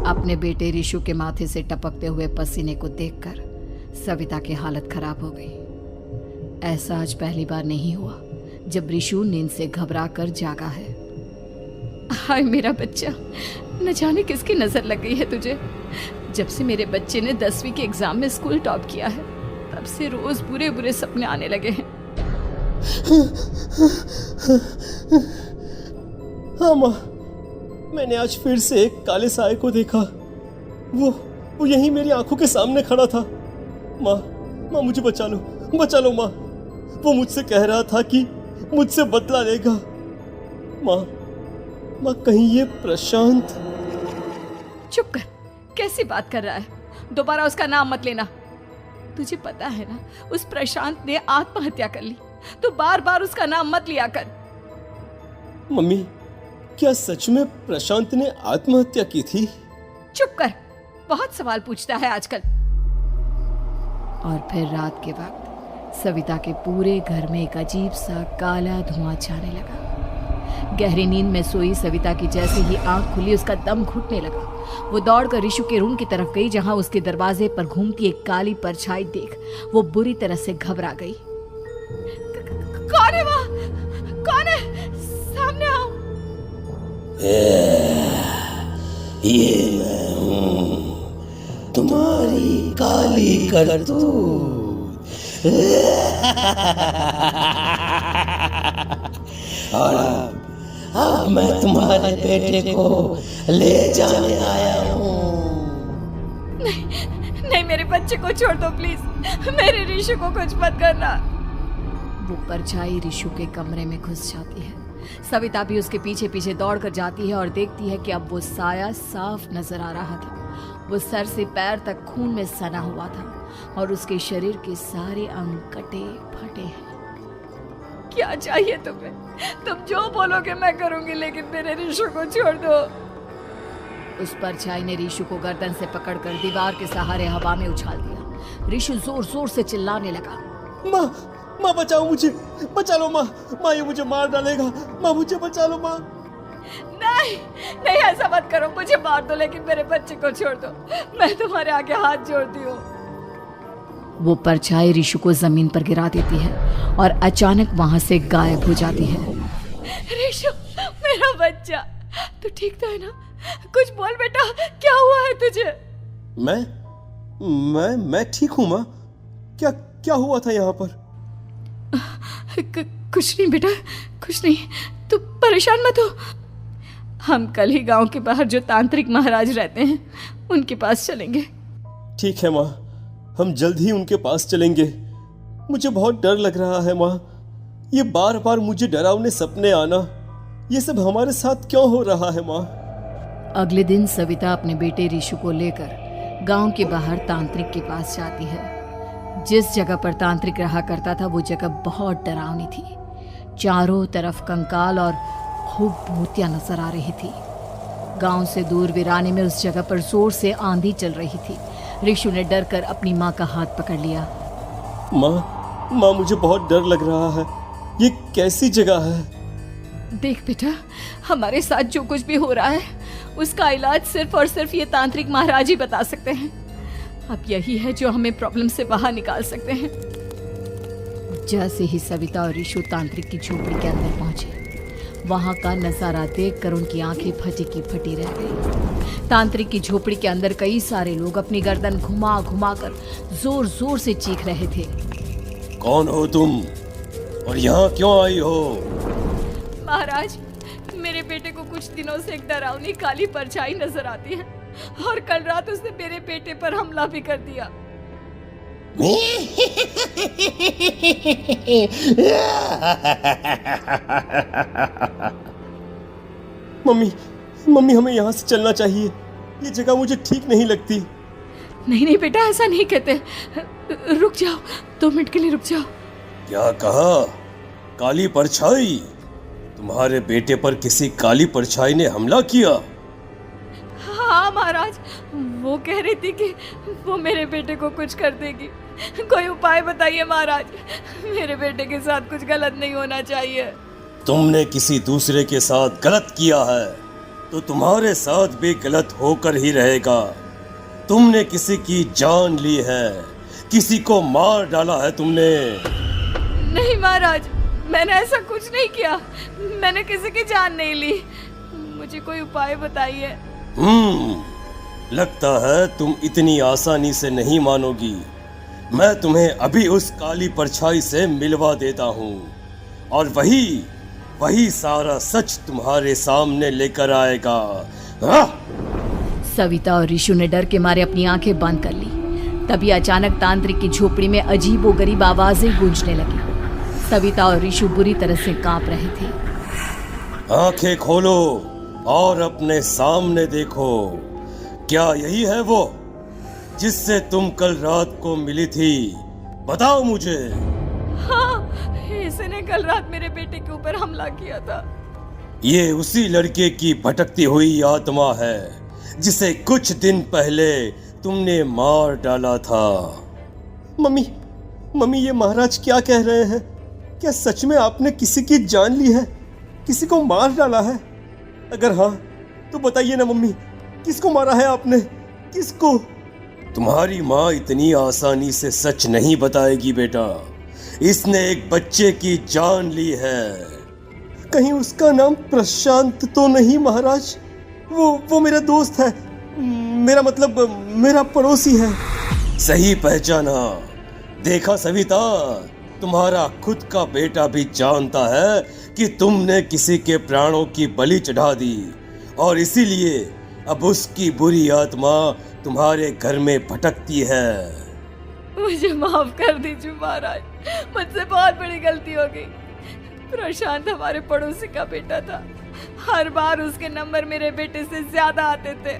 अपने बेटे रिशु के माथे से टपकते हुए पसीने को देखकर सविता की हालत खराब हो गई। ऐसा आज पहली बार नहीं हुआ जब रिशु नींद से घबरा कर जागा है। हाय मेरा बच्चा, न जाने किसकी नजर लग गई है तुझे। जब से मेरे बच्चे ने 10वीं के एग्जाम में स्कूल टॉप किया है तब से रोज बुरे बुरे सपने आने लगे हैं। हाँ माँ, मैंने आज फिर से एक काले साए को देखा। वो यहीं मेरी आंखों के सामने खड़ा था। माँ मुझे बचा लो माँ। वो मुझसे कह रहा था कि मुझसे बदला लेगा। माँ कहीं ये प्रशांत। चुप कर, कैसी बात कर रहा है? दोबारा उसका नाम मत लेना। तुझे पता है ना उस प्रशांत ने आत्महत्या कर ली, तो बार बार उसका नाम मत लिया कर। मम्मी, क्या सच में प्रशांत ने आत्महत्या की थी? चुप कर, बहुत सवाल पूछता है आजकल। और फिर रात के वक्त सविता के पूरे घर में एक अजीब सा काला धुआं छाने लगा। गहरी नींद में सोई सविता की जैसे ही आंख खुली उसका दम घुटने लगा। वो दौड़कर रिशु के रूम की तरफ गई जहां उसके दरवाजे पर घूमती एक काली परछाई देख वो बुरी तरह से घबरा गई। कौन है वहाँ? कौन है? सामने आओ। ये मैं हूँ, तुम्हारी काली करतूत। और अब मैं तुम्हारे बेटे को ले जाने आया हूँ। नहीं, मेरे बच्चे को छोड़ दो प्लीज। मेरे रिशु को कुछ मत करना। वो परछाई रिशु के कमरे में घुस जाती है। सविता भी उसके पीछे पीछे दौड़कर जाती है और देखती है कि अब वो साया साफ नजर आ रहा था। वो सर से पैर तक खून में सना हुआ था और उसके शरीर के सारे अंग कटे फटे हैं। क्या चाहिए तुम्हें? तुम जो बोलोगे मैं करूंगी, लेकिन मेरे रिशु को छोड़ दो। उस परछाई ने रिशु को गर्दन से पकड़कर दीवार के सहारे हवा में उछाल दिया। रिशु जोर जोर से चिल्लाने लगा। माँ बचाओ मुझे, बचा लो माँ। ये मुझे मार डालेगा। माँ मुझे बचा लो माँ। नहीं ऐसा मत करो। मुझे मार दो लेकिन मेरे बच्चे को छोड़ दो। मैं तुम्हारे आगे हाथ जोड़ती हूँ। वो परछाई रिशु को जमीन पर गिरा देती है और अचानक वहां से गायब हो जाती है। रिशु, मेरा बच्चा, तू ठीक तो है ना? कुछ बोल बेटा, क्या हुआ है तुझे? मैं ठीक हूँ माँ। क्या हुआ था यहाँ पर? कुछ नहीं बेटा, कुछ नहीं। तू परेशान मत हो। हम कल ही गांव के बाहर जो तांत्रिक महाराज रहते हैं उनके पास चलेंगे। ठीक है माँ, हम जल्द ही उनके पास चलेंगे। मुझे बहुत डर लग रहा है माँ। ये बार बार मुझे डरावने सपने आना, ये सब हमारे साथ क्यों हो रहा है माँ? अगले दिन सविता अपने बेटे रिशु को लेकर गांव के बाहर तांत्रिक के पास जाती है। जिस जगह पर तांत्रिक रहा करता था वो जगह बहुत डरावनी थी। चारों तरफ कंकाल और खूब भूतियां नजर आ रही थी। गांव से दूर वीराने में उस जगह पर जोर से आंधी चल रही थी। रिशु ने डर कर अपनी माँ का हाथ पकड़ लिया। माँ मुझे बहुत डर लग रहा है। ये कैसी जगह है? देख बेटा, हमारे साथ जो कुछ भी हो रहा है उसका इलाज सिर्फ और सिर्फ ये तांत्रिक महाराज ही बता सकते हैं। अब यही है जो हमें प्रॉब्लम से बाहर निकाल सकते हैं। जैसे ही सविता और रिशु तांत्रिक की झोपड़ी के अंदर पहुंचे, वहां का नजारा देखकर उनकी आंखें फटी की फटी रह गई। तांत्रिक की झोपड़ी के अंदर कई सारे लोग अपनी गर्दन घुमा घुमा कर जोर जोर से चीख रहे थे। कौन हो तुम और यहाँ क्यों आई हो? महाराज, मेरे बेटे को कुछ दिनों से एक डरावनी काली परछाई नजर आती है और कल रात उसने मेरे बेटे पर हमला भी कर दिया। मम्मी हमें यहाँ से चलना चाहिए। ये जगह मुझे ठीक नहीं लगती। नहीं बेटा, ऐसा नहीं कहते। रुक जाओ, 2 मिनट के लिए रुक जाओ। क्या कहा? काली परछाई? तुम्हारे बेटे पर किसी काली परछाई ने हमला किया? हाँ महाराज, वो कह रही थी कि वो मेरे बेटे को कुछ कर देगी। कोई उपाय बताइए महाराज, मेरे बेटे के साथ कुछ गलत नहीं होना चाहिए। तुमने किसी दूसरे के साथ गलत किया है। तो तुम्हारे साथ भी गलत होकर ही रहेगा। तुमने किसी की जान ली है, किसी को मार डाला है तुमने। नहीं महाराज, मैंने ऐसा कुछ नहीं किया। मैंने किसी की जान नहीं ली। मुझे कोई उपाय बताइए। लगता है तुम इतनी आसानी से नहीं मानोगी। मैं तुम्हें अभी उस काली परछाई से मिलवा देता हूँ और वही सारा सच तुम्हारे सामने लेकर आएगा। हाँ? सविता और ऋषु ने डर के मारे अपनी आंखें बंद कर ली। तभी अचानक तांत्रिक की झोपड़ी में अजीबोगरीब आवाजें गूंजने लगी। सविता और ऋषु बुरी तरह से कांप रहे थे। आंखें खोलो और अपने सामने देखो। क्या यही है वो जिससे तुम कल रात को मिली थी? बताओ मुझे। हाँ, इसने कल रात मेरे बेटे के ऊपर हमला किया था। ये उसी लड़के की भटकती हुई आत्मा है जिसे कुछ दिन पहले तुमने मार डाला था। मम्मी, ये महाराज क्या कह रहे हैं? क्या सच में आपने किसी की जान ली है, किसी को मार डाला है? अगर हाँ तो बताइए ना मम्मी, किसको मारा है आपने? किसको? तुम्हारी माँ इतनी आसानी से सच नहीं बताएगी बेटा। इसने एक बच्चे की जान ली है। कहीं उसका नाम प्रशांत तो नहीं महाराज? वो मेरा दोस्त है, मेरा मतलब मेरा पड़ोसी है। सही पहचाना। देखा सविता, तुम्हारा खुद का बेटा भी जानता है कि तुमने किसी के प्राणों की बलि चढ़ा दी और इसीलिए अब उसकी बुरी आत्मा तुम्हारे घर में भटकती है। मुझे माफ कर दीजिए महाराज, मुझसे बहुत बड़ी गलती हो गई। प्रशांत हमारे पड़ोसी का बेटा था। हर बार उसके नंबर मेरे बेटे से ज्यादा आते थे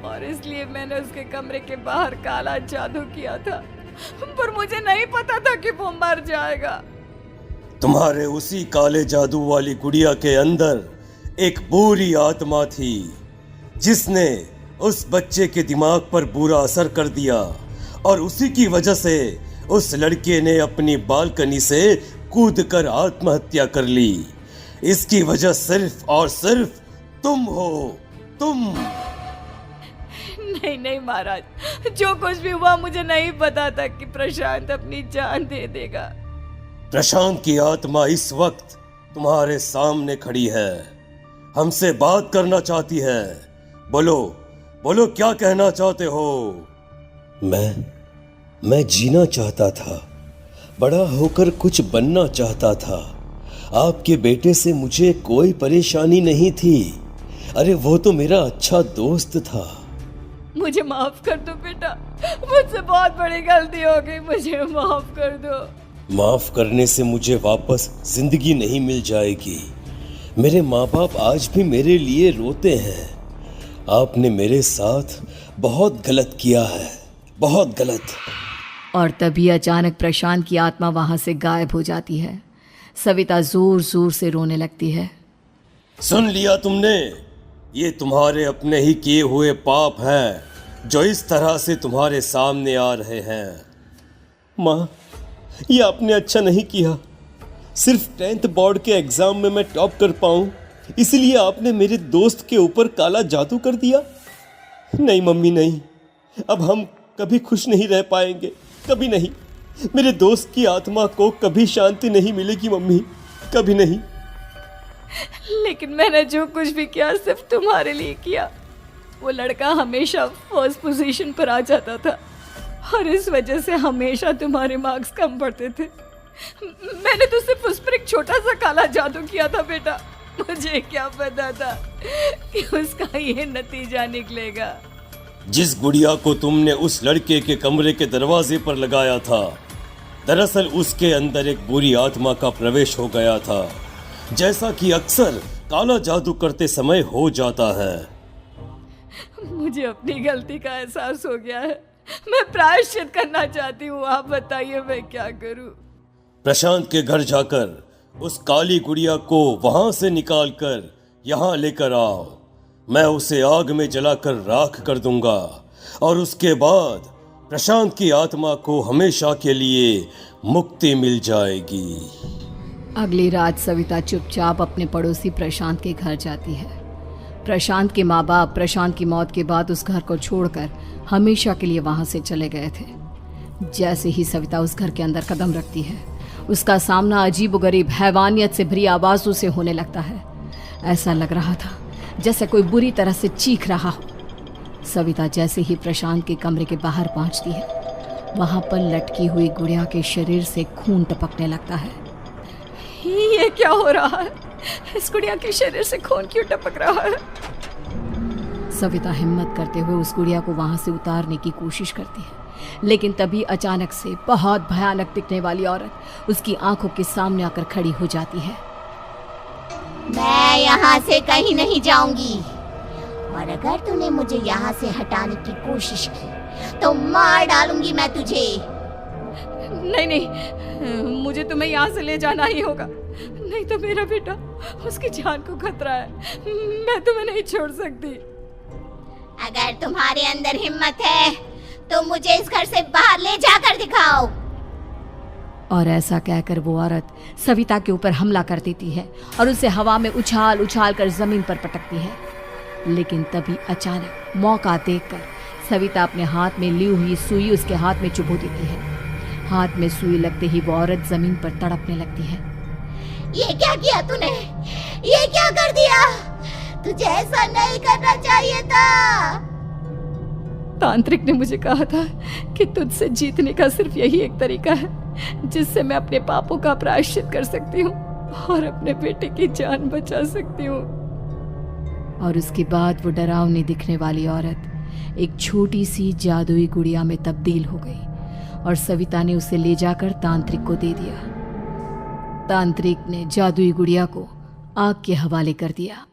और इसलिए मैंने उसके कमरे के बाहर काला जादू किया था, पर मुझे नहीं पता था कि वो मर जाएगा। तुम्हारे उसी काले जादू वाली गुड़िया के अंदर एक बुरी आत्मा थी जिसने उस बच्चे के दिमाग पर बुरा असर कर दिया और उसी की वजह से उस लड़के ने अपनी बालकनी से कूदकर आत्महत्या कर ली। इसकी वजह सिर्फ और सिर्फ तुम हो, तुम। नहीं महाराज, जो कुछ भी हुआ मुझे नहीं पता था कि प्रशांत अपनी जान दे देगा। प्रशांत की आत्मा इस वक्त तुम्हारे सामने खड़ी है, हमसे बात करना चाहती है। बोलो क्या कहना चाहते हो? मैं जीना चाहता था, बड़ा होकर कुछ बनना चाहता था। आपके बेटे से मुझे कोई परेशानी नहीं थी। अरे वो तो मेरा अच्छा दोस्त था। मुझे माफ कर दो बेटा, मुझसे बहुत बड़ी गलती हो गई, मुझे माफ कर दो। माफ करने से मुझे वापस जिंदगी नहीं मिल जाएगी। मेरे माँ बाप आज भी मेरे लिए रोते हैं। आपने मेरे साथ बहुत गलत किया है, बहुत गलत। और तभी अचानक प्रशांत की आत्मा वहां से गायब हो जाती है। सविता जोर जोर से रोने लगती है। सुन लिया तुमने? ये तुम्हारे अपने ही किए हुए पाप हैं जो इस तरह से तुम्हारे सामने आ रहे हैं। माँ, ये आपने अच्छा नहीं किया। सिर्फ 10th बोर्ड के एग्जाम में मैं टॉप कर पाऊँ इसीलिए आपने मेरे दोस्त के ऊपर काला जादू कर दिया। नहीं मम्मी, नहीं, अब हम कभी खुश नहीं रह पाएंगे, कभी नहीं। मेरे दोस्त की आत्मा को कभी शांति नहीं मिलेगी मम्मी, कभी नहीं। लेकिन मैंने जो कुछ भी किया सिर्फ तुम्हारे लिए किया। वो लड़का हमेशा फर्स्ट पोजीशन पर आ जाता था और इस वजह से हमेशा तुम्हारे मार्क्स कम पड़ते थे। मैंने तो सिर्फ उस पर एक छोटा सा काला जादू किया था बेटा। मुझे क्या पता था कि उसका ये नतीजा निकलेगा। जिस गुड़िया को तुमने उस लड़के के कमरे के दरवाजे पर लगाया था, दरअसल उसके अंदर एक बुरी आत्मा का प्रवेश हो गया था, जैसा कि अक्सर काला जादू करते समय हो जाता है। मुझे अपनी गलती का एहसास हो गया है। मैं प्रायश्चित करना चाहती हूँ। आप बताइए मैं क्या करूँ? प्रशांत के घर जाकर उस काली गुड़िया को वहां से निकालकर यहाँ लेकर आओ। मैं उसे आग में जलाकर राख कर दूंगा और उसके बाद प्रशांत की आत्मा को हमेशा के लिए मुक्ति मिल जाएगी। अगली रात सविता चुपचाप अपने पड़ोसी प्रशांत के घर जाती है। प्रशांत के माँ बाप प्रशांत की मौत के बाद उस घर को छोड़कर हमेशा के लिए वहां से चले गए थे। जैसे ही सविता उस घर के अंदर कदम रखती है, उसका सामना अजीबोगरीब हैवानियत से भरी आवाजों से होने लगता है। ऐसा लग रहा था जैसे कोई बुरी तरह से चीख रहा हो। सविता जैसे ही प्रशांत के कमरे के बाहर पहुंचती है, वहां पर लटकी हुई गुड़िया के शरीर से खून टपकने लगता है। ये क्या हो रहा है? इस गुड़िया के शरीर से खून क्यों टपक रहा है? सविता हिम्मत करते हुए उस गुड़िया को वहां से उतारने की कोशिश करती है, लेकिन तभी अचानक से बहुत भयानक दिखने वाली औरत उसकी आंखों के सामने आकर खड़ी हो जाती है। मैं यहाँ से कहीं नहीं जाऊंगी, और अगर तूने मुझे यहाँ से हटाने की कोशिश की तो मार डालूंगी मैं तुझे। नहीं नहीं, मुझे तुम्हें यहाँ से ले जाना ही होगा, नहीं तो मेरा बेटा, उसकी जान को खतरा है। मैं तुम्हें नहीं छोड़ सकती। अगर तुम्हारे अंदर हिम्मत है तो मुझे इस घर से बाहर ले जाकर दिखाओ। और ऐसा कहकर वो औरत सविता के ऊपर हमला कर देती है और उसे हवा में उछाल उछाल कर जमीन पर पटकती है। लेकिन तभी अचानक मौका देखकर सविता अपने हाथ में ली हुई सुई उसके हाथ में चुभो देती है। हाथ में सुई लगते ही वो औरत जमीन पर तड़पने लगती है। ये क्या किया तूने? ये क्या कर दिया? तुझे ऐसा नहीं करना चाहिए था। तांत्रिक ने मुझे कहा था कि तुझसे जीतने का सिर्फ यही एक तरीका है जिससे मैं अपने पापों का प्रायश्चित कर सकती हूँ और अपने बेटे की जान बचा सकती हूँ। और उसके बाद वो डरावनी दिखने वाली औरत एक छोटी सी जादुई गुड़िया में तब्दील हो गई और सविता ने उसे ले जाकर तांत्रिक को दे दिया। तांत्रिक ने जादुई गुड़िया को आग के हवाले कर दिया।